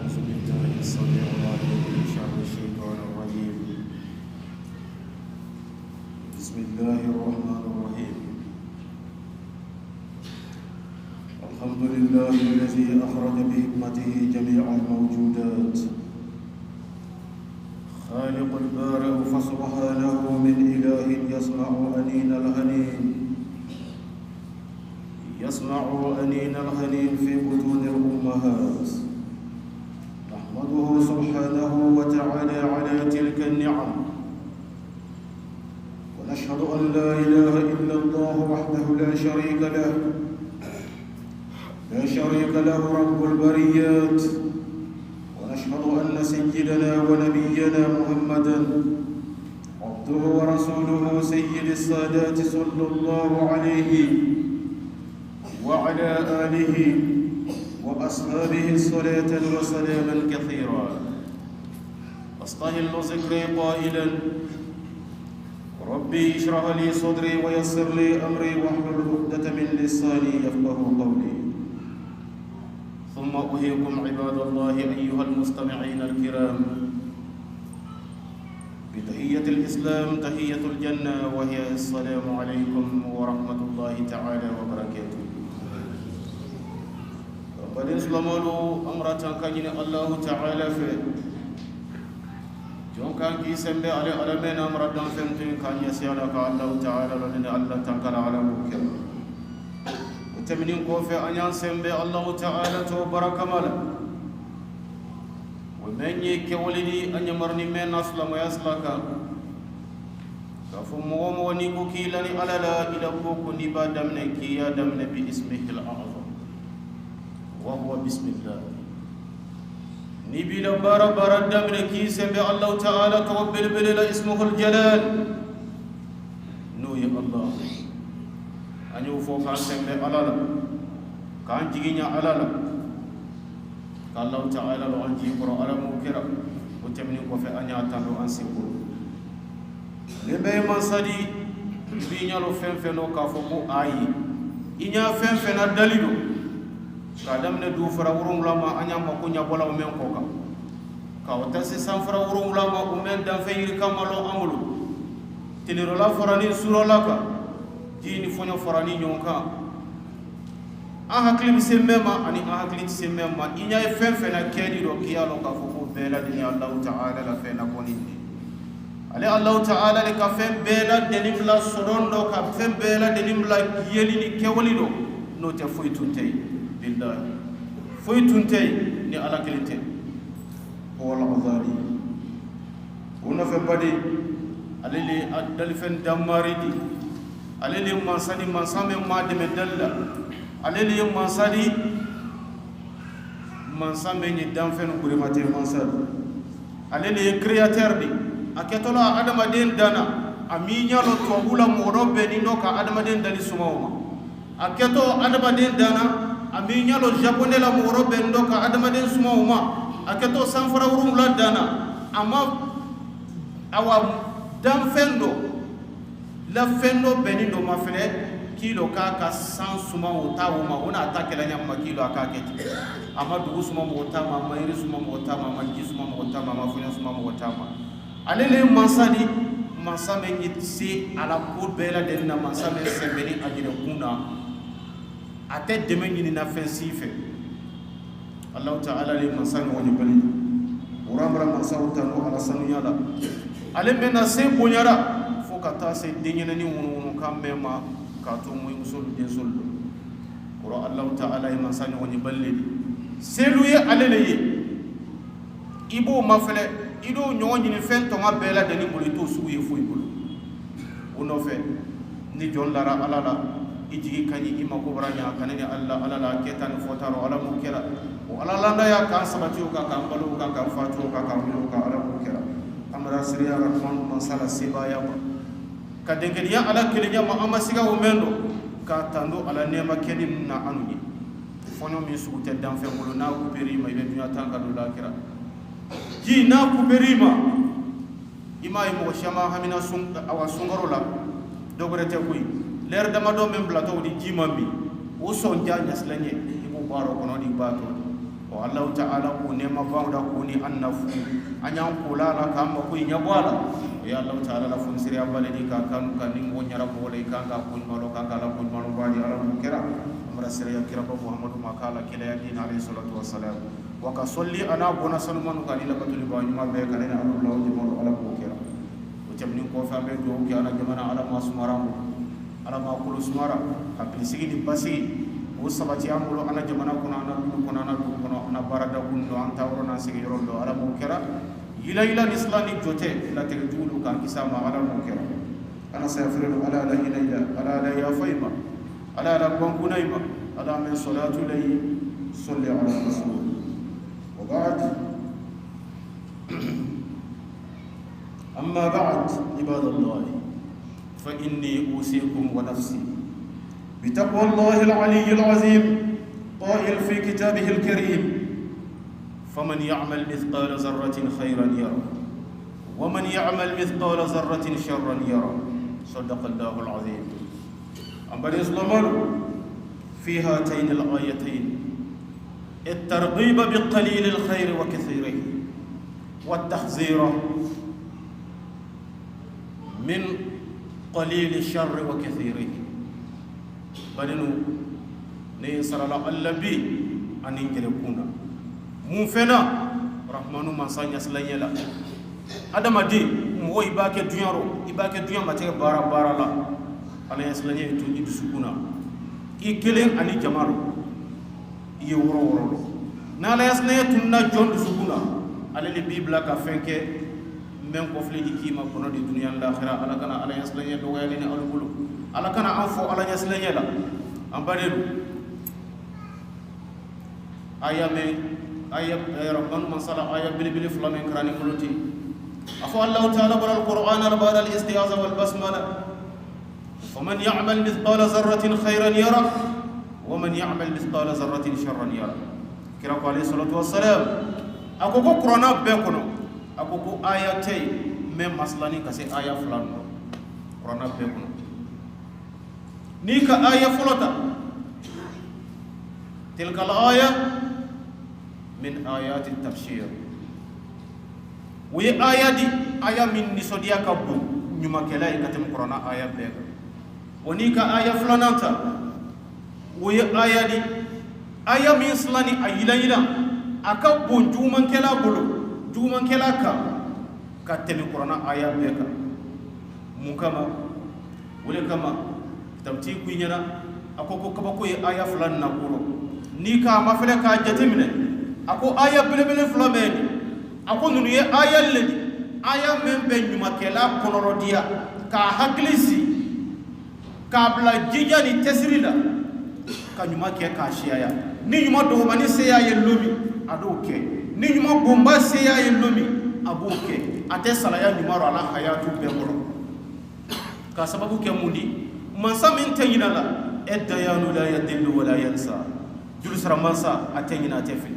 أعوذ بالله السميع العليم من شر الشيطان الرجيم. بسم الله الرحمن الرحيم. الحمد لله الذي أخرج بحكمته جميع الموجودات، خالق البارئ فسبحانه من إله يسمع أنين الهنين، يسمع أنين الهنين في بطون الأمهات. نحمده سبحانه وتعالى على تلك النعم، ونشهد أن لا إله إلا الله وحده لا شريك له، رب البريات. ونشهد أن سيدنا ونبينا محمدا عبده ورسوله سيد السادات صلى الله عليه وعلى آله وأصحابه صلاة وسلاما كثيرا. أستهل ذكري قائلا: ربي اشرح لي صدري ويسر لي أمري واحلل عقدة من لساني يفقهوا قولي. ثم أحييكم عباد الله أيها المستمعين الكرام بتحية الإسلام، تحية الجنة، وهي السلام عليكم ورحمة الله تعالى وبركاته. ربنا سلمالو أمرة كان الله تعالى في جون كان كيسم على علمنا أمرة فهمتين كان يسيرك الله تعالى لأن الله تنكر على مكر تمنين كوفي أن ينسم الله تعالى تبارك مالا ومن يكولني أن يمرني من أسلم ويسلك كفموم ونيكو كيلاني على لا إلى بوكو نبا دمنا كيا دمنا باسمه الأعظم وهو بسم الله نبي لبارا بارا دمنا كيسم الله تعالى توبل بلل اسمه الجلال نوي الله أن يوفو كان سمي ألالا كان جيجينا ألالا قال الله تعالى لو أنجي قرأ ألا موكرا وتمني كوفي أن يعتنو أن سيقول لبي من صدي بينا لو فنفنو كافوكو آي إنيا فنفن الدليلو كادم ندو فراورون لما أن يمكو نيبولا ومن كوكا كاوتاسي سنفرا ورون لما ومن دنفير كاملو أملو تليرولا فرانين سورو لكا dini fonyo farani nyonka a hakli bisemmema ani a hakli bisemmema inya fenfena kedi do kiyalo ka fufu bela dini Allah ta'ala la fena konindi ale Allah ta'ala le ka fen bela denimla sorondo ka fen bela denimla yeli ni kewlido no te foytuntey billahi foytuntey ni ala kelite wala azali wona fe badi ale le adal fen damaridi alele mansadi mansame mademe dalla alele mansadi mansame ni danfen kurimate mansadi alele créateur di aketola adama den dana aminya lo tobula morobe ni noka adama den dali sumauma aketo adama den dana aminya lo japonais la morobe ndoka adama den sumauma aketo sanfara urum la dana ama awa danfendo la fendo benindo mafele kilo kaka san suma utawo ma ona atakela nyamma kilo akaketi ama dugu suma motama mayri suma motama manji suma motama mafunya suma motama alele mansadi mansame nyitsi ala ko bela denna mansame sembeni ajire kuna ate demeni na fensife Allah ta'ala le mansame woni bali urambra mansauta no ala sanu yala alembe na se bonyara kata se denyana ni wonu kambe ma kato moy musul den soldo qura Allah ta'ala e mansani woni balle selu ye alele ye ibo mafele ido nyonyi ni fento mabela de ni bolito sugu ye fuy bulu uno fe ni jon lara alala ijigi kanyi ima ko branya kanani Allah alala ketan fotaro ala mukera o alala nda ya kan sabati o ka kan balu ka kan fatu ka kan milu ka ala mukera amra siriya rahman mansala sibaya kadengeliya ala kelinya ma amasiga umendo ka tando ala nema kedim na anuji fonyo mi sugute danfe ngolo na ku berima ibe dunya tanga do lakira ji na ku berima ima mo shama hamina sun awa sungarola dogorete kuy leer dama do men blato di jimambi o son janya slanye ibo baro kono di bato o Allah ta'ala ko ne ma bawda ko ni annafu anyan kulala kam ko nyabwala ya Allah ta'ala la fun siri abaledi ka kan ni mo nyara ko le ka ko malo ka kala ko malo bani ala ko kira amra siri ya kira ko Muhammadu makala kila ya din alayhi salatu wassalam wa ka salli ana bona salman ka ila batul bani ma be ka ina Allah di mo ala ko kira o tamni ko fa be do ki ana jamana ala masmaram ala ma kulu sumara apli sigi di basi o sabati amulo ana jamana kuna ana barada kunno anta worona sigi yorondo ala mo kera ila islami jote la tegulu kan kisama ala mo kera ana safiru ala la ilaha ala la ya fayma ala la kunayma ala min salatu lay salli ala rasul wa ba'd amma ba'd ibadallah fa inni usikum wa nafsi بتقوى الله العلي العظيم قائل في كتابه الكريم فمن يعمل مثقال ذرة خيرا يره ومن يعمل مثقال ذرة شرا يره صدق الله العظيم أما الإسلام في هاتين الآيتين الترغيب بقليل الخير وكثيره والتحذير من قليل الشر وكثيره badinu ne sarala allabi anin gele kuna mun fena rahmanu mansanya slanyela adamadi mo ibake dunyaro ibake dunya mate bara la ala yaslanye to idu sukuna ikelen ani jamaro ye woro na la yaslanye tunna jondu sukuna ala li bibla ka fenke men ko fledi kima kono di dunya la akhirah ala kana ala yaslanye do wayni alubulu ala kana anfo ala yaslanye la ambadelu aya rabbanu man sala aya bil flamen krani multi afu Allah ta'ala bil Qur'an al bada al isti'aza wal basmala faman ya'mal mithqala dharratin khayran yara wa man ya'mal mithqala dharratin sharran yara kira ko alayhi salatu wassalam akoko Qur'ana be kono akoko aya tay même maslani kase aya fulano Qur'ana be kono ni ka aya fulata tilka al-aya min ayati at-tafsir wi aya min nisodia kabbu nyuma kala ikatem Qur'ana aya be woni ka aya fulanata wi aya min slani ayila akabbu juman kala bulu juman kala ka temi Qur'ana aya be ka mukama wole kama tamti kuinyana akoko kabako aya fulan na kuro ni ka mafele ka jatimne ako aya belebele fulameni ako nunu ye aya ledi aya membe nyuma kela konorodia ka haklisi ka bla jija ni tesrila ka nyuma ke ka shiaya ni nyuma do mani seya ye lomi adoke ni nyuma bomba seya ye lomi abuke ate sala ya nyuma ala hayatu beboro ka sababu ke mundi mansa min tanyina la edayanu la yadillu wala yansa julusra mansa atanyina tefi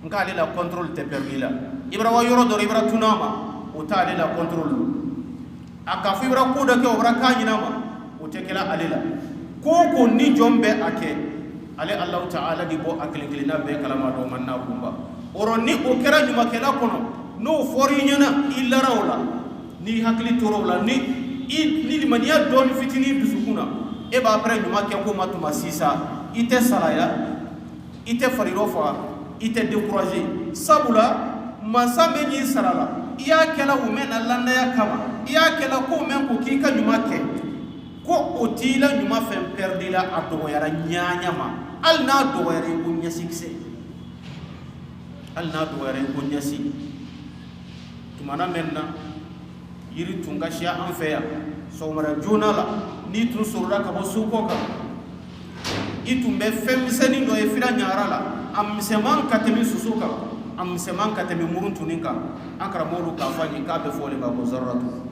nka ale la contrôle te permis la ibra wa yoro do ibra tunama o ta ale la contrôle aka fi ibra ko da ke obra kanyina ma o te kala ale la ko ni jombe ake ale Allah ta'ala di bo akilina be kalama do manna kumba oro ni o kera nyuma kala kono no fori nyana illa rawla ni hakli torowla ni limaniya don fitini dusukuna e ba après nyuma ke ko matuma sisa ite salaya ite farirofa ite décourager sabula masame ni sarala iya kala umena landa ya kama iya kala ko men ko kika nyuma ke ko otila nyuma fem perdila adogo yara nyanya ma al na do yare kunya sikse al na do yare kunya si tumana menna yiri tunga shia anfeya so mara junala ni tun surra ka bosuko ka itumbe femiseni do e fira nyarala am seman katemi susuka am seman katemi muruntuninka ankara moru ka fani ka be fole ba ko zarratu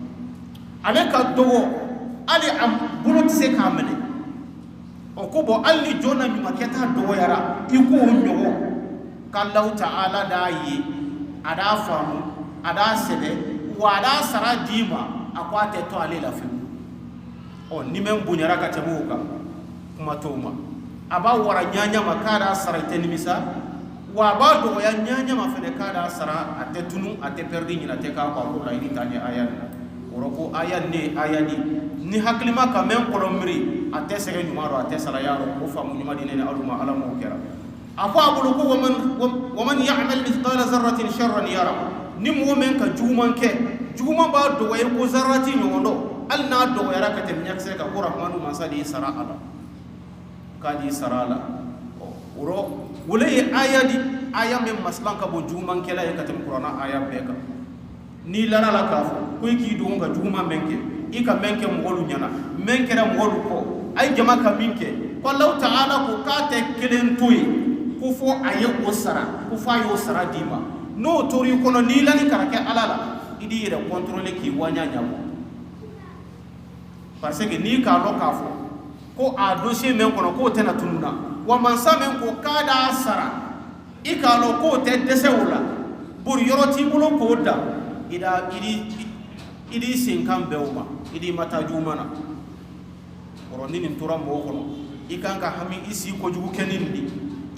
ale ka dogo ali am bulot se ka mene o ko bo alli jona mi maketa dogo yara iko nyogo kallahu ta'ala dayi ada famu ada sebe wada sara dima akwate to ale la fi o ni men bunyara ka tebuka kuma toma aba wara nyanya makara sara tenimisa wa ba do ya nyanya ma fene kada sara ate tunu ate perdi ni ate ka ko la ini tani ayan oroko ayan ni haklima ka men kolomri ate sege nyumaro ate sala yaro ko famu nyuma dinene aluma ala mo kera afa abulu ko waman ya'mal mithqala zarratin sharran yara nim women ka juma ba do way ko zarrati nyondo alna do yara ka tem nyakse ka rahmanu masadi sara ala kadi sarala uro wala aya men maslan ka bo juman kela e katam qur'ana aya beka ni lara la ka ko ki do nga juma menke ika menke molu nyana menke ra molu ko ay jama ka minke ko law ta'ala ko ka te kelen toy ko fo aye o sara ko fa yo sara dima no tori ko no ni lani karake alala idi re contrôler ki wanya nyamo parce que ni ka lo ka fo ko a dossier men kono ko tena tununa wa mansa men ko kada sara ikalo ko te desewula bur yoroti bulo ko da idi sinkan bewma idi mata jumana oroni nim turam bo kono ikanka hami isi ko jugu kenindi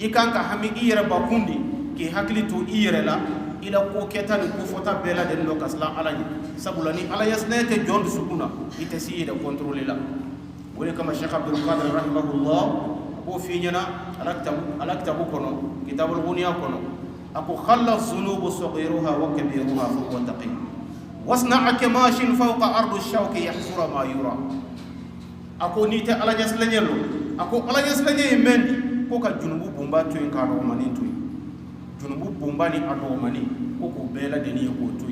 ikanka hami iyere bakundi ki hakli to iyere la ila ko ketani ko fota bela den do kasla alaji sabulani ala yasnete jondu sukuna ite si de contrôler la wala kama Sheikh Abdul Qadir rahimahullah ko fi ñana alaktabu kono kitabul bunya kono ako khalla dhunubu saghiruha wa kabiruha fa huwa taqi wasna'a kamashin fawqa ardu ash-shawki yahsura ma yura ako nite ala jaslanyelo ako ala jaslanye mendi ko ka junubu bumba to en ka do mani to junubu bumba ni ado mani ko ko bela deni ko to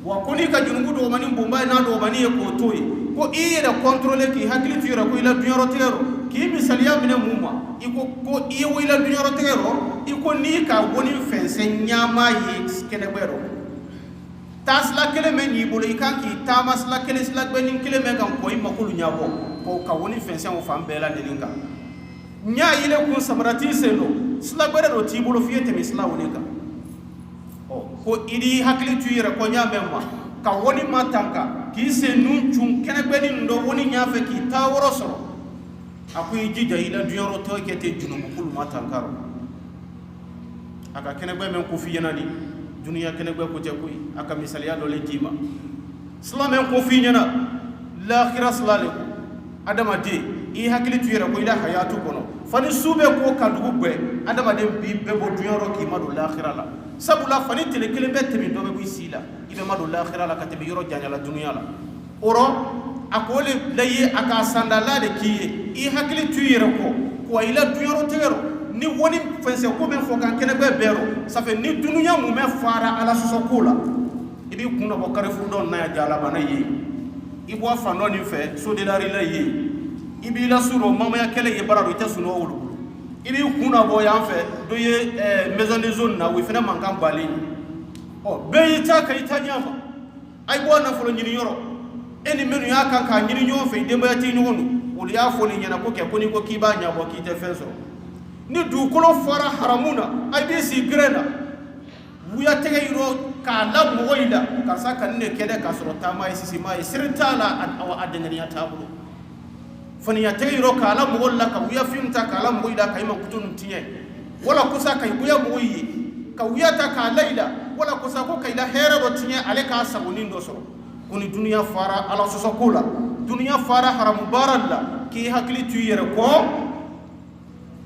wa koni ka junubu do mani bumba na do mani ko to ko ira contrôler ki hakli tira ko ila dunyaro tero ki misaliya mine muma iko ko iya ila dunyaro tero iko ni ka woni fense nyama yi kene bero tas la kele men yi bolo ikan ki tamas la kele slag benin kele men kan ko makulu nyabo ko ka woni fense o fambela delinga nya ile kun samarati selo slag bero ti bolo fiete misla wonika ko idi hakli tira ko nya memma ka woni matanka ki se nun chun kene benin ndo woni nya fe ki taworo so akuy jija ila dunyaro to kete junubu kul matankaro aka kene be men ko fi yanani dunya kene be ko te kuy aka misaliya do le jima islamen ko fi nyana la khiras lale adama de i hakili tuyera ko ila hayatu kono fani sube ko kadugu be adama de bi be bo dunyaro ki madu la khirala sabula fani tele kele be temi do be bu sila ibe madu la khirala ka temi yoro janya la dunya la oro akole laye aka sandala de kiye i hakili tuyera ko ila dunyaro tegero ni woni fense ko ben fo kan kene be bero ça fait ni dunya mu me fara ala sosokola ibi kunna bo kare fu don na jala bana yi ibo fa non ni fe so de la ri la yi ibi la suro mama ya kele ye barado ite suno wulu ibi kunna bo ya fe do ye maison de zone na wi fena mankan bali o be ita ka ita nyama ay bo na folo nyini yoro eni menu ya kan ka nyini nyo fe de ba ti nyonu uli ya fo ni nyana ko ke ko ni ko kiba nya bo ki te fenso ni du kolo fara haramuna ay be si grena wuya tege yiro ka la moyda ka saka ne kede ka soro tama sisi mai sirtala awa adenani atabulo fani ya tege yiro ka la mogolla ka wuya fimta ka la moyda ka ima kutun tiye wala kusa ka wuya moyi ka wuya ta ka laila wala kusa ko ka ila hera do tiye ale ka sabuni ndo soro kuni dunya fara ala sosokola dunya fara haramu baralla ki hakli tuyere ko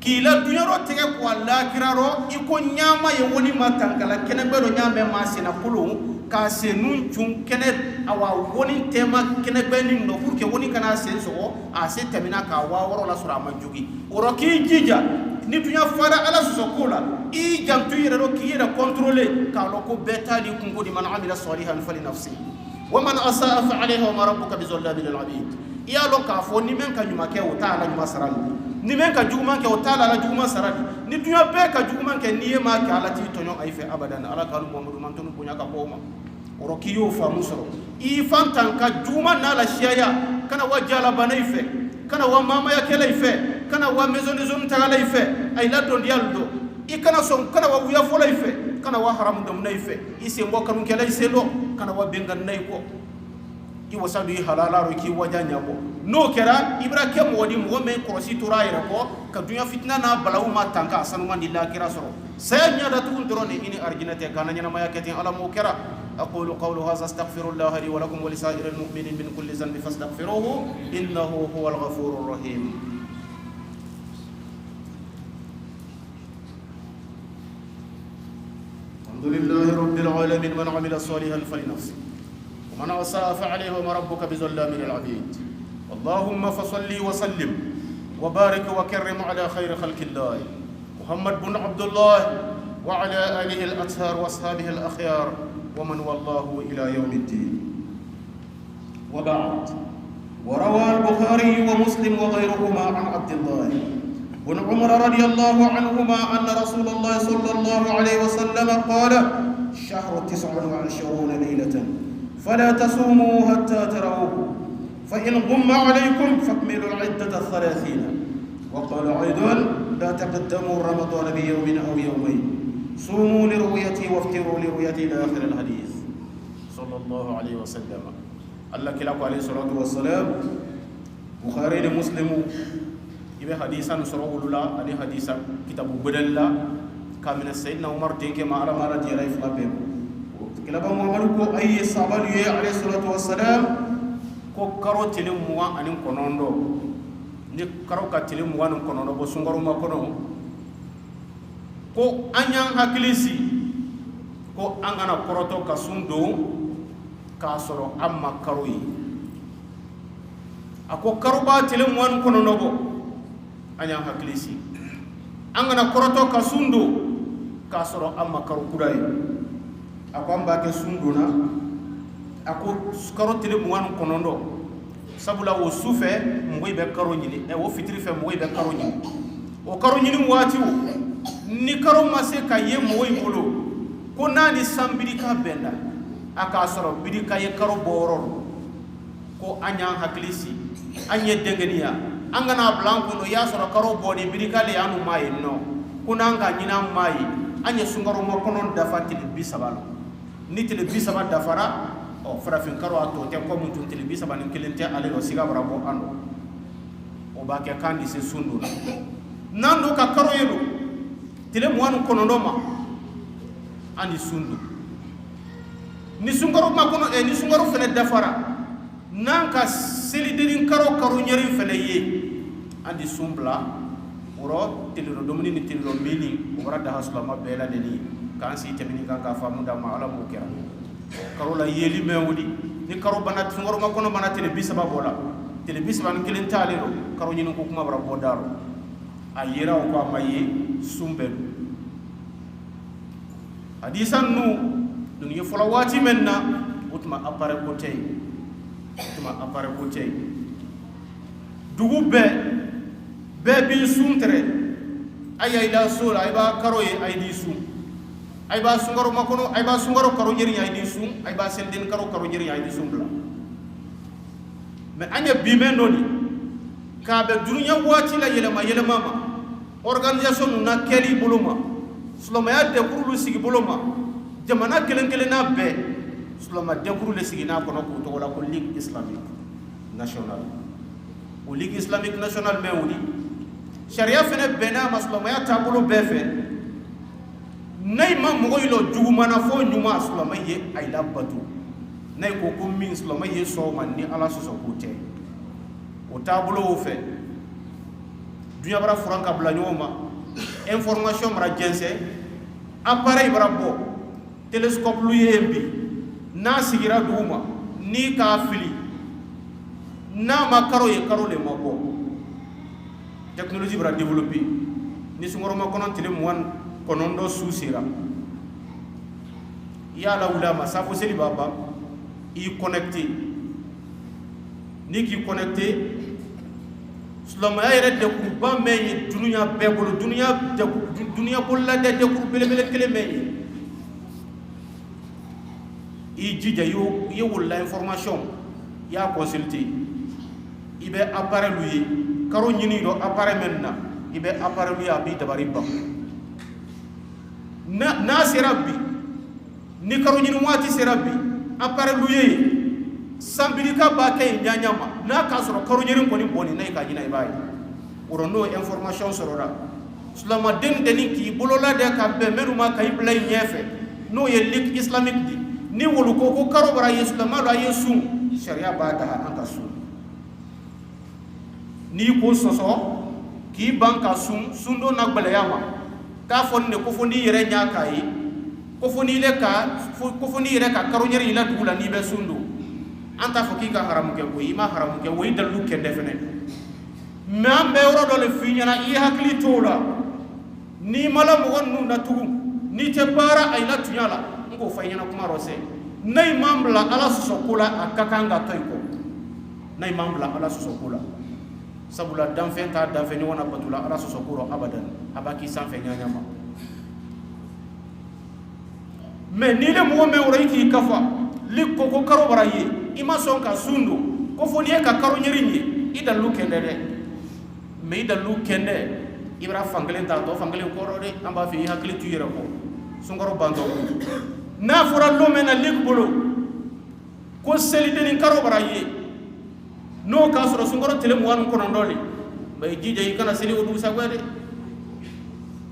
kila dunyaro tege ko alla kiraro iko nyama ye woni matangala kene bedo nyame masina kulu ka senun chun kene awa woni tema kene benin no pour que woni kana senso a se temina ka wa woro la sura manjugi oro ki jija ni dunya fara ala sokola i jantu yero ki yera contrôler ka lo ko beta di kungo di man amila salihan fali nafsi wa man asaa fa alayha wa rabbuka bizallabil lil abid ya lo ka fo ni men ka nyuma ke o ta ala nyuma sarali ni men ka juguman ke o tala la juguman saradi ni dunya be ka juguman ke ni ma ka ala ti tonyo ay fe abadan ala ka muhammadu man tonu bunya ka boma oro kiyo fa musoro i fantan ka juguman na la shiya kana wajala banay fe kana wa mama ya kele fe kana wa maison de zone tagala fe ay la don dialdo i kana son kana wa wuya fola fe kana wa haram dum nay fe i se mboka nun kele se do kana wa bengan nay ko i wasadu i halalaru ki wajanya ko no kera ibra ke modi mo me krosi tura ira ko ka dunya fitna na balawu ma tanka sanuma dilla kira soro saya nya da tun drone ini arginate kana nya ma yakati ala mo kera aqulu qawlu hadha astaghfirullah li wa lakum wa lisa'iril mu'minin min kulli dhanbin fastaghfiruhu innahu huwal ghafurur rahim. الحمد لله رب العالمين من عمل صالحا فلنفسه ومن أساء فعليه وما ربك بظلام للعبيد. اللهم فصل وسلم وبارك وكرم على خير خلق الله محمد بن عبد الله وعلى آله الأطهار وأصحابه الأخيار ومن والله إلى يوم الدين. وبعد، وروى البخاري ومسلم وغيرهما عن عبد الله بن عمر رضي الله عنهما أن رسول الله صلى الله عليه وسلم قال: الشهر 29 ليلة فلا تصوموا حتى تروه، فإن غم عليكم فاكملوا العدة 30. وقال أيضا: لا تقدموا رمضان بيوم أو يومين، صوموا لرؤيتي وافطروا لرؤيتي إلى آخر الحديث صلى الله عليه وسلم. الله كلاكو عليه الصلاة والسلام بخاري مسلم ibe hadisan soro wulula adi hadisa kitabu bedalla kamina sayyidina umar denke ma ala mara jira iflabe kilaba muhammadu ko ayye sabalu ye alayhi salatu wassalam ko karo tilim muwa anin konondo ni karo ka tilim muwa anin konondo bo sungaro ma kono ko anyan hakilisi ko angana koroto ka sundo ka soro amma karo yi ako karo ba tilim muwa anin konondo bo anya hakilisi angana koroto ka sundo ka soro amma karo kuday ako amba ke sundo na ako karo tele muwan konondo sabula wo sufe moy be karo nyini e wo fitri fe moy be karo nyini o karo nyini wati wo ni karo mase ka ye moy bolo ko nani sambiri ka benda aka soro bidi ka ye karo bororo ko anya hakilisi anye dengeniya angana blanco no ya soro karo bodi birikale anu mai no kunanga nyina mai anya sungaro mo konon dafa tili bisabalo ni tili bisaba dafara o farafin karo ato te ko mun tili bisaba ni kelente ale no siga brabo ando o ba ke kandi se sundu nando ka karo yelo tile mo anu konondoma ani sundu ni sungaro ma kono ni sungaro fele dafara nanka selidirin karo nyeri fele ye andi sumbla uro tiliro domini ni tiliro mini ora da hasla ma bela deni kan si temini kan ka famu da ma ala mo kera karo la yeli mewudi ni karo bana sungaro ma kono bana tele bisaba bola tele bisaba ni kelin taliro karo nyinu ko kuma bara bodaro ayira ko amaye sumbe hadisan nu dunya folawati menna utma apare ko tay tuma apare ko tay dugube bebi suntere aya ila sola ay ba karo ye ay di sum ay ba sungaro makono ay ba sungaro karo nyeri ay di sum ay ba senden karo nyeri ay di sum bla me anya bime noni ka be dunya wati la yelema ma organisation na keli buluma sulama ya de kurulu sigi buluma jamana kelen na be sulama de kurulu sigi na kono ko to wala ko ligue islamique nationale o ligue islamique nationale me woni sharia fene bena maslama ya tabulo befe nay ma mo yilo jugumana fo nyuma sulama ye ay labatu nay ko ko min sulama ye so man ni ala so ko te o tabulo o fe dunya bara franka bla nyoma information mara jense appareil bara bo telescope lu yembi na sigira duma ni ka fili na makaro ye karo le mabo technologie bara développer ni sungoro ma konon tele muwan konondo susira ya la ulama safo seli baba i connecté ni ki connecté sulama ya de ku ba me dunya be ko dunya ko la de ku bele kele me i jija yo wala information ya consulter ibe appareil lui karo nyini do appareil menna ibe appareil lui abi dabari ba na serabbi ni karo nyini wati serabbi appareil lui sambirika ba kay nyanyama na ka soro karo nyirin ko ni boni nay ka jina ibai oro no information sorora sulama den deni ki bolola de ka be meruma kay play nyefe no ye lik islamic di ni wolu ko karo bara yesulama do yesu sharia ba da an ka su ni ko soso ki banka sundo na gbele yama ka fonne ko fondi yere nyaka yi ko fondi yere ka karo nyeri la dula ni be sundo anta fo ki ka haram ke ko ima haram ke wo dalu ke defene mam be woro do le finyana i hakli tola ni mala mo wonu na tugu ni te bara ay la tunyala ngo fayana kuma rose nay mambla ala sokola akakanga toyko nay mambla ala sokola sabula danfen ta danfen wona batula ala sokoro abadan abaki sanfe nyanyama mais ni le mo me woro ki kafa lik ko karo baraye ima son ka sundo ko foni ka karo nyirinyi ida lu kende de me ida lu kende ibra fangalen ta to fangalen ko rode amba fi hakli tu yere ko sungoro bando na fura lo mena lik bolo ko seli de ni karo baraye no ka soro sungoro tele mo wan ko ndoli bay jije yi kana seli odu sagwe de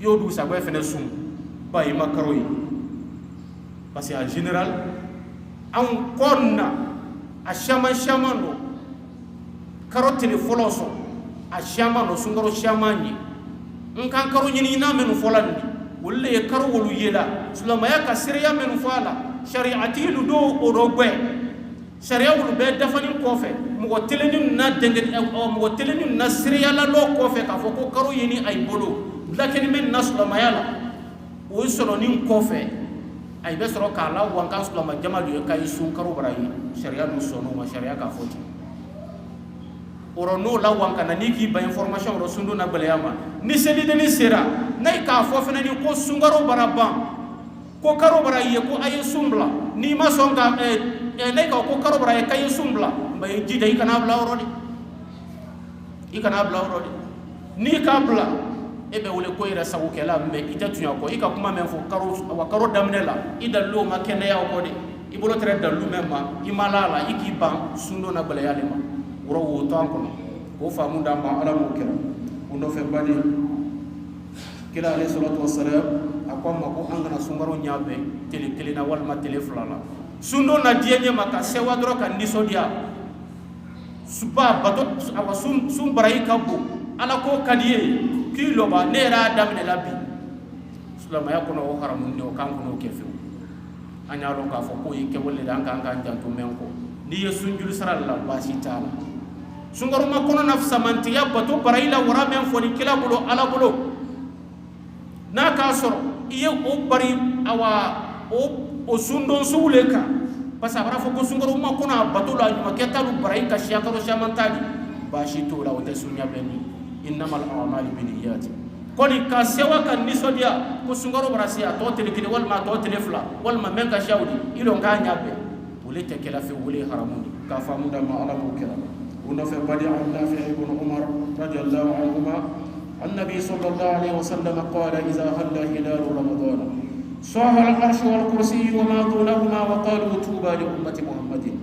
yo du sagwe fene sum ba yi makaro yi parce que en général an konna a shaman karotini foloso a shaman sungaro shamani nkan karo nyini na menu folandi wolle e karo wolu yela sulama ya ka siriya menu fala shari'ati lu do orogbe sharia wolu be dafani kofe mo teleni na denge mo teleni na siriya la lo kofe ka foko karo yini ay bolo lakini men nasulama yala o solo nin kofe ay be soro kala wankan sulama jamadu e kay sun karo barayi sharia du sono ma sharia ka foti oro no la wankana ni ki ba information ro sundu na baleyama ni seli de ni sera nay ka fo fena ni ko sungaro baraba ko karo barayi ko ay sumbla ni ma songa nay ka ko karo barayi kay sumbla bay jide ikana bla oro di ni ka bla ebe wole ko ira sawu kala me itatunya ko ika kuma men fo karo damne la idallo makene ya ko de ibolo tere dallu memma imalala iki ban sundo na bale yale ma woro wo to anko ko famu da ma ala mo kera uno fe bani kila alayhi salatu wassalam akwa ko angana sungaro nyabe tele na wal ma tele flala sundo na dienye maka sewa dro kan nisodia suba bato awa sum barai kabu ala ko kadiye kilo ba nera damne labi sulama ya kono haramun do kan kono kefu anya lo ka fo ko yike wolle dan kan jantu menko ni yesunjul saralla basi taala sungaru ma kono nafsa mantiya bato baraila wara men fo ni kila bulo ala bulo na ka soro iye o bari awa o sundon suleka pasa bara fo ko sungaru ma kono bato la nyuma ketalu barai ka shiakaro shamantadi basi to la wote sunya beni innamal a'malu binniyati koni ka sewa kan nisodia ko sungaro barasia to tele kini wal ma to tele fla wal ma men ka shawdi ilo nga nyabe wole te kala fi wole haramundi ka famu da ma ala bukira uno fe badi an nafi ibn umar radiyallahu anhuma annabi sallallahu alaihi wasallam qala idha halla hilal ramadan saha al-arsh wal kursi wa ma dunahuma wa qalu tuba li ummati muhammadin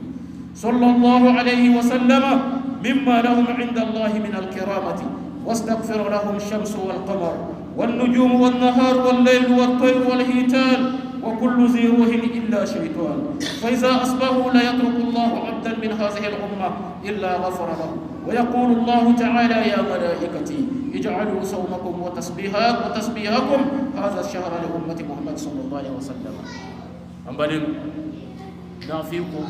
sallallahu alaihi wasallam mimma lahum 'inda allahi min al-kiramati واستغفر لهم الشمس والقمر والنجوم والنهار والليل والطير والهيتان وكل ذي روح إلا شيطان فإذا أصبحوا لا يترك الله عبدا من هذه الأمة إلا غفر له ويقول الله تعالى يا ملائكتي اجعلوا صومكم وتسبيحكم هذا الشهر لأمة محمد صلى الله عليه وسلم أمبالين نافيكم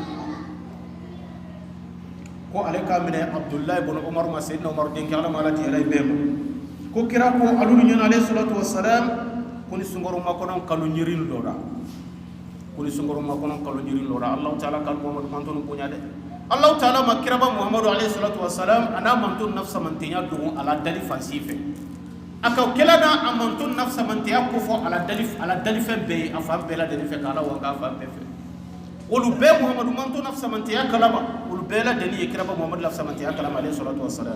ko aleka mine abdullah ibn umar ma sayyidina umar den kala mala ti alay bem ko kira ko alulu nyen alayhi salatu wassalam kuni sungoro makonon kalu nyirin loda kuni sungoro makonon kalu nyirin loda allah taala kal muhammad mantun punya de allah taala makira ba muhammad alayhi salatu wassalam ana mantun nafsa mantinya du ala dali fansife aka kelana amantun nafsa mantiya ko fo ala dali fe be afam be la dali fe kala wa ka fa be wolu be muhammad mantu nafsa mantiya kalama wolu be la dani ikra ba muhammad nafsa mantiya kalama alayhi salatu wassalam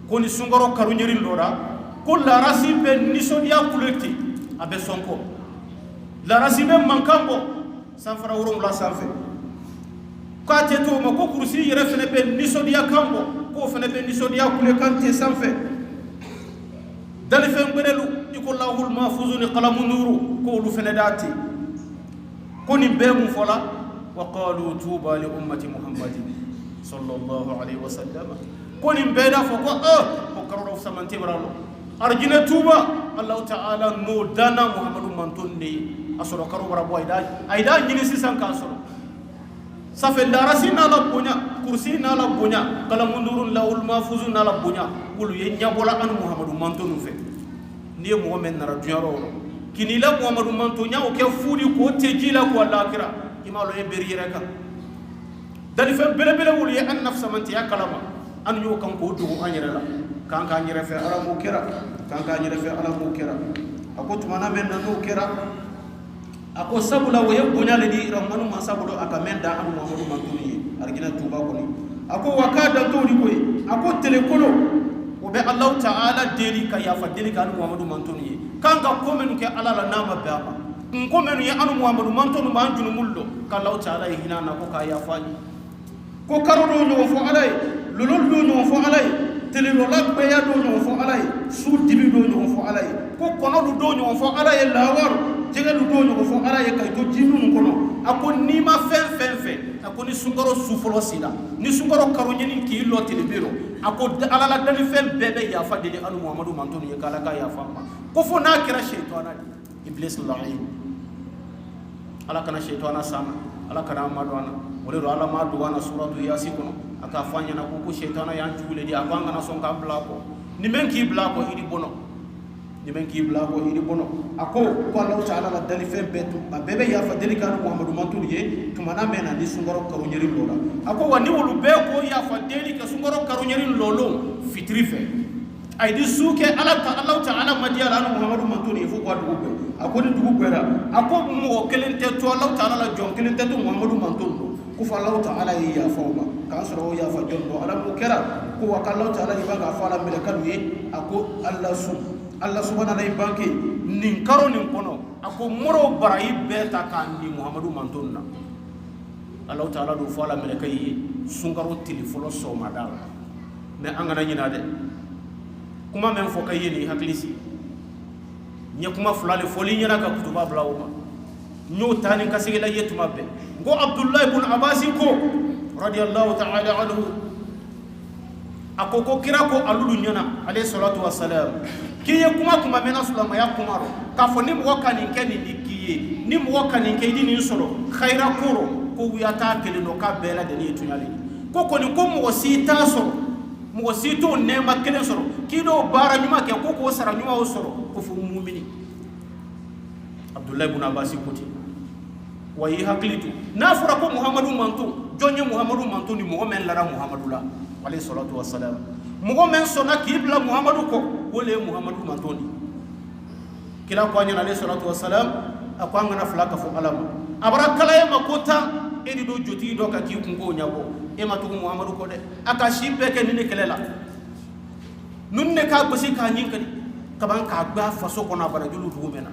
ko ni sungoro karu nyiri lora ko la rasi be nisodia kulekti abe sonko la rasi be mankambo sanfara wurum la sanfe ka te to ma ko kursi yere fene be nisodiya kambo ko fene be nisodiya kule kante sanfe dal fen berelu iko lahul mahfuzun qalamun nuru ko lu fene dati ko ni be mu fola wa qalu tuba li ummati muhammadin sallallahu alaihi wasallam ko ni be da fo ko karoro samante baralo arjina tuba allah ta'ala no dana muhammadu mantonde asoro karo barabo aida nyini sisan ka asoro safe darasi na la bunya kursi na la bunya kala mundurun laul mahfuzun na la bunya wulu ye nyabola an muhammadu mantonu fe ni mo men na radiyaro kini la muhammadu mantonya o ke fudi ko tejila ko lakira imalo e berire ka dali fe bele bele wulu ye an nafsa man tiya kalama an yo kan ko du anyira la kan ka nyira fe ara mo kera kan ka nyira fe ara mo kera ako tumana men na no kera ako sabula wo yebbunya ledi ramanu masabulo akamenda anu muhammadu mantuni argina tuba ko ni ako wakada to ni koy ako telekolo o be allah ta'ala deli ka ya fadeli ka anu muhammadu mantuni kanka komenu ke alala nama baba komenu ya anu muhammadu mantunu ma anjunu mullo ka allah ta'ala hinana ko ka ya fani ko karodo no fo alay lolol do no fo alay telelo lakbe ya do no fo alay su dibi do no fo alay ko kono do no fo alay lawar jegelu do no fo ala ye kay to jinnu kono ako ni ma fen ako ni sungaro sufolo sila ni sungaro karo nyini ki lo telebiro ako ala la dali fen bebe ya fadeli anu muhammadu mantoni ye kala ka ya fama ko fo na kira shaytana iblis la'in ala kana shaytana sama ala kana madwana wole ala madwana suratu yasin kono aka fanya na ko shaytana yan jule di akanga na sonka blako ni men ki blako idi bono nimen ki bla ko idi bono ako ko Allah ta'ala la dali fe betu bebe ya fa deli kan muhammadu mantul ye tumana mena ni sungoro karo nyeri lola ako wani wolu be ko ya fa deli ka sungoro karo nyeri lolo fitri fe ay di suke Allah ta'ala madiya la muhammadu mantul ye fu ko dugu be ako ni dugu bera ako mo kelente to Allah ta'ala la jon kelente to muhammadu mantul ko fa Allah ta'ala ya fa ma ka soro ya fa jondo ala mo kera ko wa Allah ta'ala ibaga fa la mele kanu ye ako Allah subhanahu wa ta'ala nin karo nin kono ako moro barayi beta kan ni muhammadu mantonna Allah ta'ala do fala mele kay sungaro telefolo so madal me angana nyina de kuma men fo kay ni haklisi nya kuma fulale foli nyana ka kutuba blawuma nyo tani kasigela yetuma be go abdullah ibn abbas ko radiyallahu ta'ala anhu akoko kira ko alulu nyana alayhi salatu wassalam kiye kuma mena sulama ya kumaro kafo ni mo kanin keni dikiye ni mo kanin ke dini solo khaira kuro ko wiyata kele no ka bela de ni tunyali ko ni ko mo sita solo mo sito nema kele solo kido bara nyuma ke ko sara nyuma o solo ko fu mu'mini abdullah ibn abbas kuti wayi haklitu nafura ko muhammadu mantu jonye muhammadu mantu ni mo men lara muhammadu la alayhi salatu wassalam mugo men sona kibla muhammadu ko wole muhammadu mantoni kila ko anya alayhi salatu wassalam akwanga na flaka fo alama abara kala ya makota edi do joti do ka ki kungo nyabo e matu muhammadu ko de aka shimbe ke ni kelela nunne ka gosi ka nyinkani kaban ka gba faso ko na bara julu du mena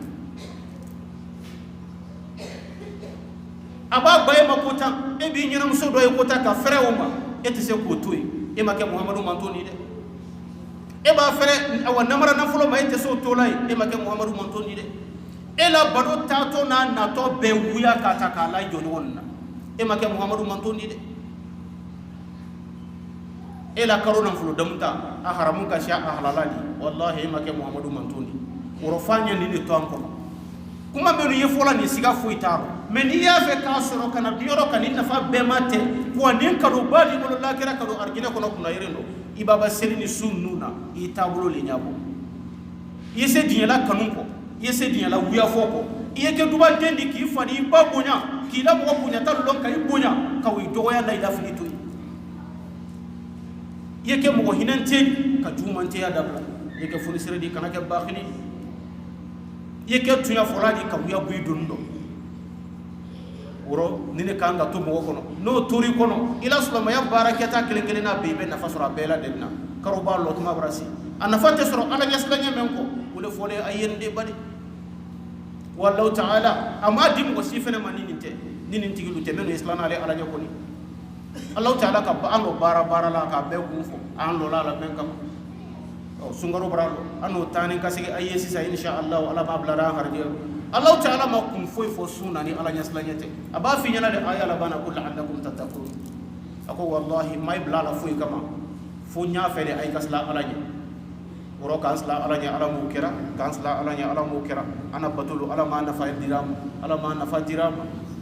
aba baye makota e bi nyina muso do e kota ka fere woma eti se ko toy e make muhammadu mantoni de e ba fere awa namara na fulo ma ete so tolay e make muhammadu mantoni de e la bado tato na nato be wuya ka takala joni wonna e make muhammadu mantoni de e la karona fulo damta a haramun ka sha halalali wallahi e make muhammadu mantoni urofanya ni to anko kuma menu ye fola ni siga fuitaro meni ya fe ka soro kana bioro kan inna fa be mate ko nin ka do bali mo la kira ka do argina ko no yirendo ibaba selini sunnuna itabulo le nyabo yese dinyala kanunko yese dinyala wuya foko yeke duba dendi ki fani babunya ki la mo bunya tan lon kay bunya ka wi do ya lay dafnito yeke mo hinante ka jumante ya dabla yeke funi siredi kana ke bakhini yeke tuya foladi ka wuya buy dundo woro nini kanga to mo kono no tori kono ila sulama ya barakata kele na bebe na fasura bela denna karoba lo tuma brasi ana fate soro ala nyaslanya menko wole fole ayende badi wallahu ta'ala amma dim ko sifene manini te nini tigilu te meno islam ala ala nyakoni Allah ta'ala ka ando bara la ka be kunfo an lo la ben kam o sungaro bralo anu tani kasigi ayesi sa insha Allah ala babla ra harje Allah ta'ala ma kunfo fo sunani ala nyaslanyete aba fi nyana de aya la bana kul la'allakum tattaqun ako wallahi may blala fo kama fo nya fele ay kasla ala nya woro kansla ala nya ala mu kira kansla ala nya ala mu kira ana batulu ala ma nafa diram ala ma nafa diram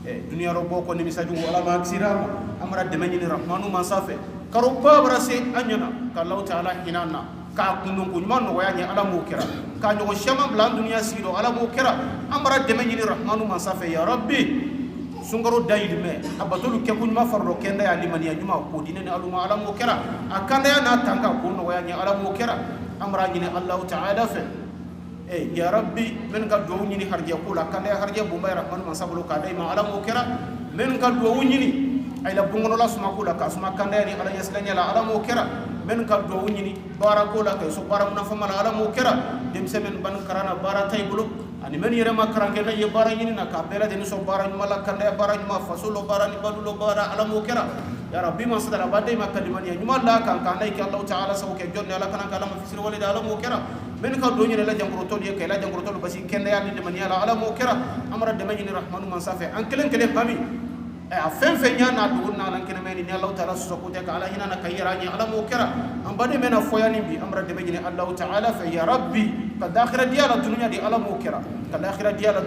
dunia robo ko ni misaju ala ma ksirama amra de menni rahmanu ma safe karo babra se anyana ka Allah ta'ala hinana ka kunun kun man no waya ala mu kira ka nyogo shama blan dunia siro ala mu kira amra de menni rahmanu ma safe ya rabbi sungaro dayid me abatulu ke kun ma farro kenda ya limani ya juma ko dinene aluma ala mu kira akanda ya na tanga kun no waya ala mu kira amra ni Allah ta'ala fe ya rabbi men ka do nyini harje kula kande harje bumbay rahman man sabulu ka dai ma ala mo kera men ka do nyini ay la bungono la suma kula ka suma kande ni ala yaslanya la ala mo kera men ka do nyini bara kula ka so bara mun fa mala ala mo kera dem semen ban karana bara tay bulu ani men yere makarange na ye bara nyini na ka bela den so bara mala kande bara ma fasulo bara ni badulo bara ala mo kera ya rabbi man sadara badai makalimani ya nyuma la kan kan ki Allah ta'ala sawu ke jonne ala kana kala ma fisir walida ala mo kera men ka do nyine la jangurotol ye kay la jangurotol basi kende ya de man yala ala mo kera amara de man rahmanu man safe an kelen kelen fami a fen fen nya na do na lan kene men ni Allah ta'ala so ko te ka ala hina na kayira ni ala mo kera am bade mena foyani bi amara de man Allah ta'ala fa ya rabbi ka dakhira diala dunya di ala mo kera ka dakhira diala